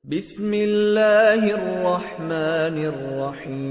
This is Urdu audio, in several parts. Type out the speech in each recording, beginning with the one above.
بسم اللہ الرحمن الرحیم۔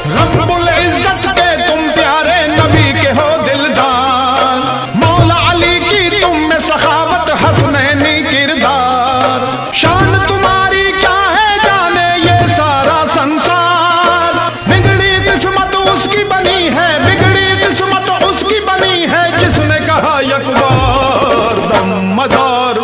رب العزت کے تم پیارے نبی کے ہو دلدار، مولا علی کی تم میں سخاوت حسنینی کردار، شان تمہاری کیا ہے جانے یہ سارا سنسار، بگڑی قسمت اس کی بنی ہے، بگڑی قسمت اس کی بنی ہے جس نے کہا یک بار دم مدار۔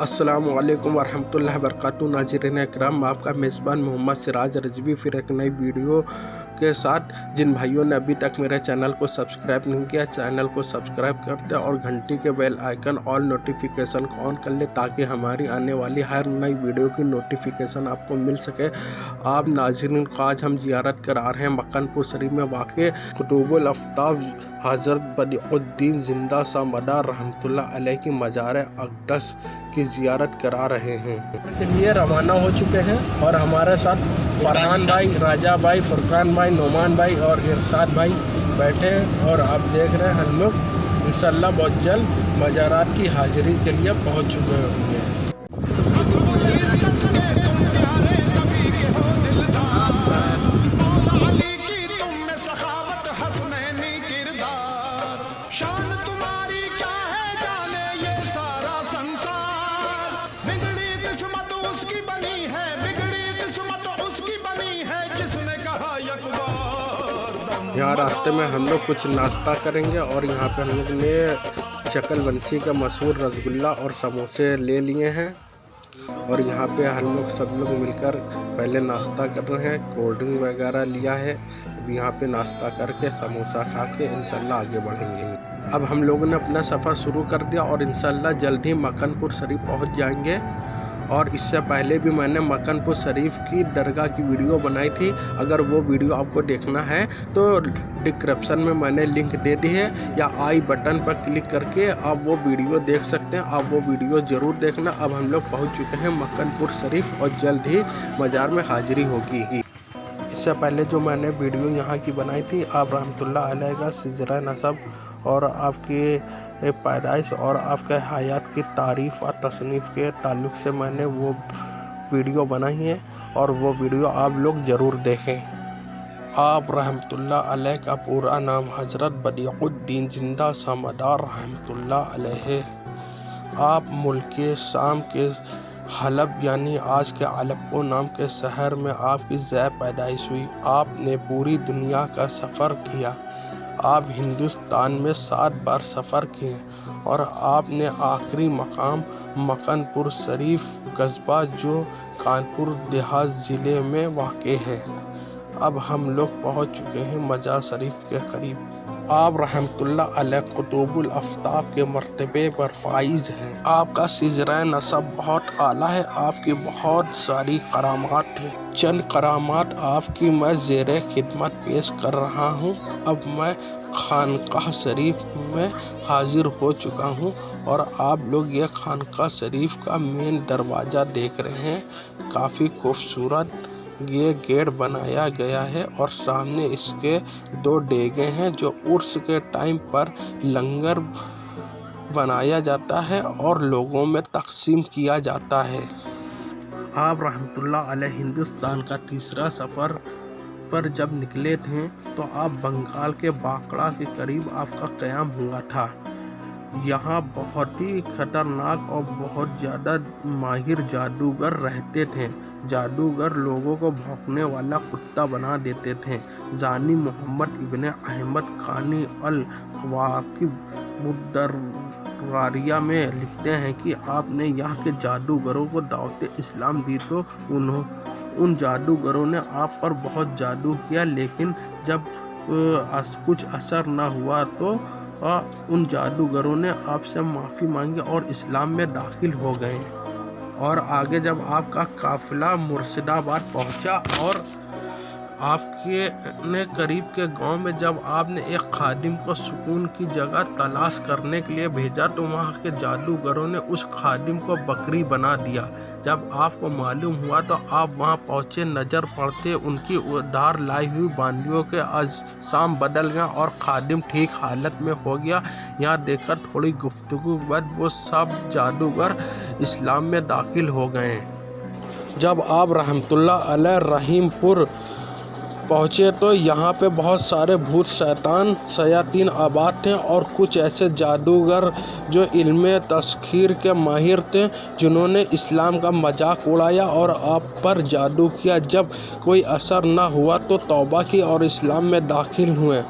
السلام علیکم ورحمۃ اللہ وبرکاتہ۔ ناظرین اکرام، آپ کا میزبان محمد سراج رضوی پھر ایک نئی ویڈیو کے ساتھ۔ جن بھائیوں نے ابھی تک میرے چینل کو سبسکرائب نہیں کیا، چینل کو سبسکرائب کر دیں اور گھنٹی کے بیل آئیکن آل نوٹیفیکیشن کو آن کر لیں تاکہ ہماری آنے والی ہر نئی ویڈیو کی نوٹیفیکیشن آپ کو مل سکے۔ آپ ناظرین کو آج ہم زیارت کرا رہے ہیں مکن پور شریف میں واقع قطب الافطاب حضرت بدیع الدین زندہ سامدار رحمۃ اللہ علیہ کی مزار اقدس کی زیارت کرا رہے ہیں کے لیے روانہ ہو چکے ہیں، اور ہمارے ساتھ فرحان بھائی، راجہ بھائی، فرقان بھائی، نعمان بھائی اور ارشاد بھائی بیٹھے ہیں، اور آپ دیکھ رہے ہیں ہم لوگ انشاءاللہ بہت جلد مزارات کی حاضری کے لیے پہنچ چکے ہوں گے۔ یہاں راستے میں ہم لوگ کچھ ناشتہ کریں گے، اور یہاں پہ ہم لوگ نے چکل بنسی کا مشہور رسگلہ اور سموسے لے لیے ہیں، اور یہاں پہ ہم لوگ سب لوگ مل کر پہلے ناشتہ کر رہے ہیں، کولڈ ڈرنک وغیرہ لیا ہے۔ اب یہاں پہ ناشتہ کر کے سموسہ کھا کے انشاءاللہ آگے بڑھیں گے۔ اب ہم لوگوں نے اپنا سفر شروع کر دیا اور انشاءاللہ جلد ہی مکن پور شریف پہنچ جائیں گے۔ اور اس سے پہلے بھی میں نے مکن پور شریف کی درگاہ کی ویڈیو بنائی تھی، اگر وہ ویڈیو آپ کو دیکھنا ہے تو ڈسکرپشن میں میں نے لنک دے دی ہے، یا آئی بٹن پر کلک کر کے آپ وہ ویڈیو دیکھ سکتے ہیں۔ آپ وہ ویڈیو ضرور دیکھنا۔ اب ہم لوگ پہنچ چکے ہیں مکن پور شریف اور جلد ہی مزار میں حاضری ہوگی۔ اس سے پہلے جو میں نے ویڈیو یہاں کی بنائی تھی، آپ رحمۃ اللہ علیہ کا سلسلہ نسب اور آپ کی پیدائش اور آپ کے حیات کی تعریف اور تصنیف کے تعلق سے میں نے وہ ویڈیو بنائی ہے، اور وہ ویڈیو آپ لوگ ضرور دیکھیں۔ آپ رحمۃ اللہ علیہ کا پورا نام حضرت بدیع الدین زندہ سامدار رحمۃ اللہ علیہ۔ آپ ملک شام کے حلب یعنی آج کے الپو نام کے شہر میں آپ کی زی پیدائش ہوئی۔ آپ نے پوری دنیا کا سفر کیا۔ آپ ہندوستان میں 7 بار سفر کیے، اور آپ نے آخری مقام مکن پور شریف قصبہ جو کانپور دیہات ضلع میں واقع ہے۔ اب ہم لوگ پہنچ چکے ہیں مزار شریف کے قریب۔ آپ رحمۃ اللہ علیہ قطب الافطاب کے مرتبے پر فائز ہیں۔ آپ کا سلسلہ نسب بہت اعلیٰ ہے، آپ کی بہت ساری کرامات ہیں۔ چند کرامات آپ کی میں زیر خدمت پیش کر رہا ہوں۔ اب میں خانقاہ شریف میں حاضر ہو چکا ہوں، اور آپ لوگ یہ خانقاہ شریف کا مین دروازہ دیکھ رہے ہیں۔ کافی خوبصورت یہ گیٹ بنایا گیا ہے، اور سامنے اس کے 2 دیگیں ہیں جو عرس کے ٹائم پر لنگر بنایا جاتا ہے اور لوگوں میں تقسیم کیا جاتا ہے۔ آپ رحمۃ اللہ علیہ ہندوستان کا تیسرا سفر پر جب نکلے تھے تو آپ بنگال کے باکڑا کے قریب آپ کا قیام ہوا تھا۔ یہاں بہت ہی خطرناک اور بہت زیادہ ماہر جادوگر رہتے تھے۔ جادوگر لوگوں کو بھونکنے والا کتا بنا دیتے تھے۔ زانی محمد ابن احمد خانی القواقب الدراریہ میں لکھتے ہیں کہ آپ نے یہاں کے جادوگروں کو دعوت اسلام دی تو ان جادوگروں نے آپ پر بہت جادو کیا، لیکن جب کچھ اثر نہ ہوا تو ان جادوگروں نے آپ سے معافی مانگی اور اسلام میں داخل ہو گئے۔ اور آگے جب آپ کا قافلہ مرشد آباد پہنچا اور آپ کے نے قریب کے گاؤں میں جب آپ نے ایک خادم کو سکون کی جگہ تلاش کرنے کے لیے بھیجا تو وہاں کے جادوگروں نے اس خادم کو بکری بنا دیا۔ جب آپ کو معلوم ہوا تو آپ وہاں پہنچے، نظر پڑتے ان کی ادھار لائی ہوئی باندیوں کے اجسام بدل گیا اور خادم ٹھیک حالت میں ہو گیا۔ یہاں دیکھ کر تھوڑی گفتگو بعد وہ سب جادوگر اسلام میں داخل ہو گئے۔ جب آپ رحمۃ اللہ علیہ رحیم پور پہنچے تو یہاں پہ بہت سارے بھوت شیاطین آباد تھے اور کچھ ایسے جادوگر جو علم تسخیر کے ماہر تھے جنہوں نے اسلام کا مذاق اڑایا اور آپ پر جادو کیا۔ جب کوئی اثر نہ ہوا تو توبہ کی اور اسلام میں داخل ہوئے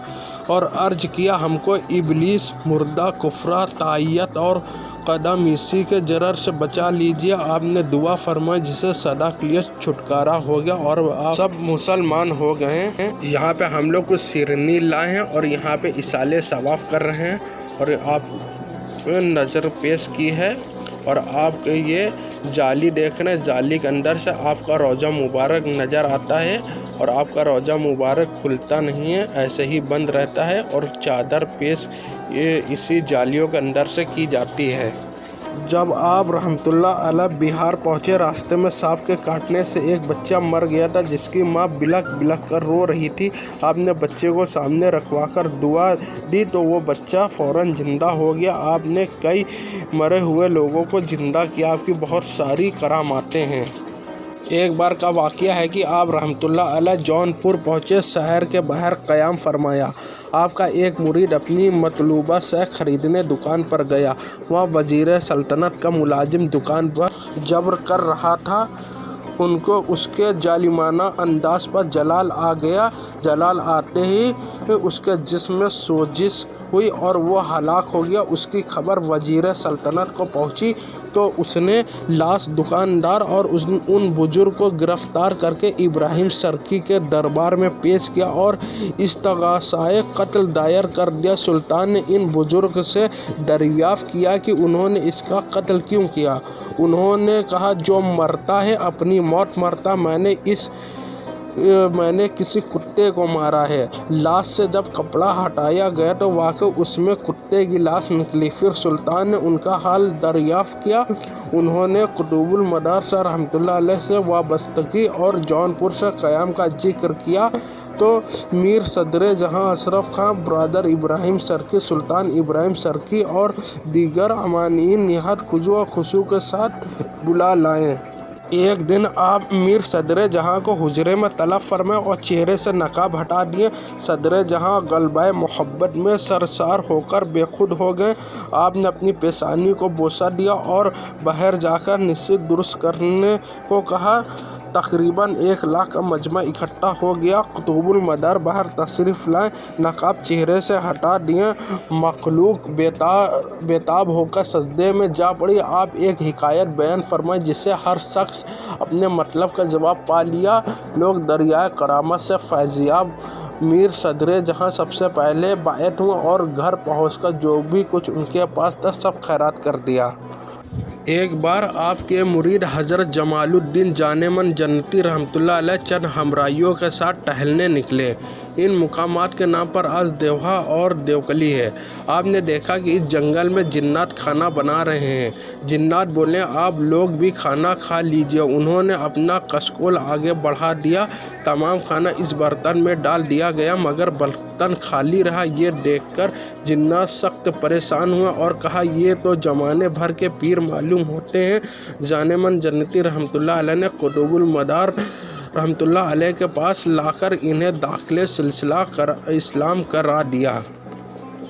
اور عرض کیا ہم کو ابلیس، مردہ، کفر، طاعیت اور قدم اسی کے ضرر سے بچا لیجیے۔ آپ نے دعا فرمائی جسے سدا کے لیے چھٹکارا ہو گیا اور آپ سب مسلمان ہو گئے ہیں۔ یہاں پہ ہم لوگ کچھ شیرنی لائے ہیں اور یہاں پہ اصالے ثواب کر رہے ہیں اور آپ نظر پیش کی ہے اور آپ یہ جالی دیکھ رہے ہیں، جالی کے اندر سے آپ کا روزہ مبارک نظر آتا ہے اور آپ کا روزہ مبارک کھلتا نہیں ہے، ایسے ہی بند رہتا ہے اور چادر پیش یہ اسی جالیوں کے اندر سے کی جاتی ہے۔ جب آپ رحمۃ اللہ علیہ بہار پہنچے راستے میں سانپ کے کاٹنے سے ایک بچہ مر گیا تھا جس کی ماں بلک بلک کر رو رہی تھی۔ آپ نے بچے کو سامنے رکھوا کر دعا دی تو وہ بچہ فوراً زندہ ہو گیا۔ آپ نے کئی مرے ہوئے لوگوں کو زندہ کیا۔ آپ کی بہت ساری کراماتیں ہیں۔ ایک بار کا واقعہ ہے کہ آپ رحمۃ اللہ علیہ جونپور پہنچے، شہر کے باہر قیام فرمایا۔ آپ کا ایک مرید اپنی مطلوبہ سے خریدنے دکان پر گیا۔ وہاں وزیر سلطنت کا ملازم دکان پر جبر کر رہا تھا۔ ان کو اس کے ظالمانہ انداز پر جلال آ گیا۔ جلال آتے ہی اس کے جسم میں سوزش ہوئی اور وہ ہلاک ہو گیا۔ اس کی خبر وزیر سلطنت کو پہنچی تو اس نے لاش دکاندار اور ان بزرگ کو گرفتار کر کے ابراہیم سرکی کے دربار میں پیش کیا اور استغاثۂ قتل دائر کر دیا۔ سلطان نے ان بزرگ سے دریافت کیا کہ انہوں نے اس کا قتل کیوں کیا۔ انہوں نے کہا جو مرتا ہے اپنی موت مرتا، میں نے کسی کتے کو مارا ہے۔ لاش سے جب کپڑا ہٹایا گیا تو واقعی اس میں کتے کی لاش نکلی۔ پھر سلطان نے ان کا حال دریافت کیا۔ انہوں نے قطب المدارس رحمۃ اللہ علیہ سے وابستگی اور جونپور سے قیام کا ذکر کیا تو میر صدر جہاں اشرف خان، برادر ابراہیم سرکی، سلطان ابراہیم سرکی اور دیگر امانیین نہایت خضوع و خضوع کے ساتھ بلا لائے۔ ایک دن آپ میر صدر جہاں کو حجرے میں طلب فرمائے اور چہرے سے نقاب ہٹا دیے۔ صدر جہاں غلبہ محبت میں سرشار ہو کر بے خود ہو گئے۔ آپ نے اپنی پیشانی کو بوسہ دیا اور باہر جا کر نشست درست کرنے کو کہا۔ تقریباً 1 لاکھ کا مجمع اکٹھا ہو گیا۔ قطب المدار باہر تشریف لائے، نقاب چہرے سے ہٹا دیے۔ مخلوق بیتاب ہو کر سجدے میں جا پڑی۔ آپ ایک حکایت بیان فرمائیں جس سے ہر شخص اپنے مطلب کا جواب پا لیا۔ لوگ دریائے کرامت سے فیضیاب میر صدر جہاں سب سے پہلے بیعت ہوئے اور گھر پہنچ کر جو بھی کچھ ان کے پاس تھا سب خیرات کر دیا۔ ایک بار آپ کے مرید حضرت جمال الدین جان من جنتی رحمۃ اللہ علیہ چند ہمراہیوں کے ساتھ ٹہلنے نکلے۔ ان مقامات کے نام پر آج دیوہا اور دیوکلی ہے۔ آپ نے دیکھا کہ اس جنگل میں جنات کھانا بنا رہے ہیں۔ جنات بولے آپ لوگ بھی کھانا کھا لیجیے۔ انہوں نے اپنا کشکول آگے بڑھا دیا۔ تمام کھانا اس برتن میں ڈال دیا گیا مگر برتن خالی رہا۔ یہ دیکھ کر جنات سخت پریشان ہوئے اور کہا یہ تو زمانے بھر کے پیر معلوم ہوتے ہیں۔ جان من جنتی رحمۃ اللہ علیہ نے قطب المدار رحمۃ اللہ علیہ کے پاس لا کر انہیں داخل سلسلہ اسلام کرا دیا۔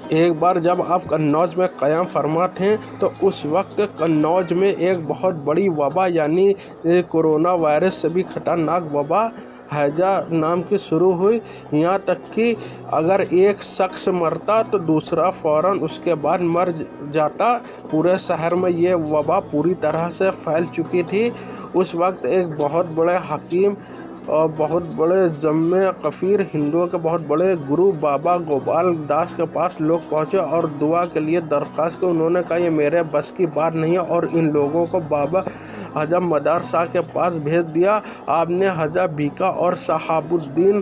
ایک بار جب آپ قنوج میں قیام فرما تھے تو اس وقت قنوج میں ایک بہت بڑی وبا یعنی کورونا وائرس سے بھی خطرناک وبا ہیجا نام کی شروع ہوئی۔ یہاں تک کہ اگر ایک شخص مرتا تو دوسرا فوراً اس کے بعد مر جاتا۔ پورے شہر میں یہ وبا پوری طرح سے پھیل چکی تھی۔ اس وقت ایک بہت بڑے حکیم اور بہت بڑے ضم کفیر ہندوؤں کے بہت بڑے گرو بابا گوپال داس کے پاس لوگ پہنچے اور دعا کے لیے درخواست کی۔ انہوں نے کہا یہ میرے بس کی بات نہیں ہے اور ان لوگوں کو بابا حضرت مدار شاہ کے پاس بھیج دیا۔ آپ نے حضرت بھیکا اور شہاب الدین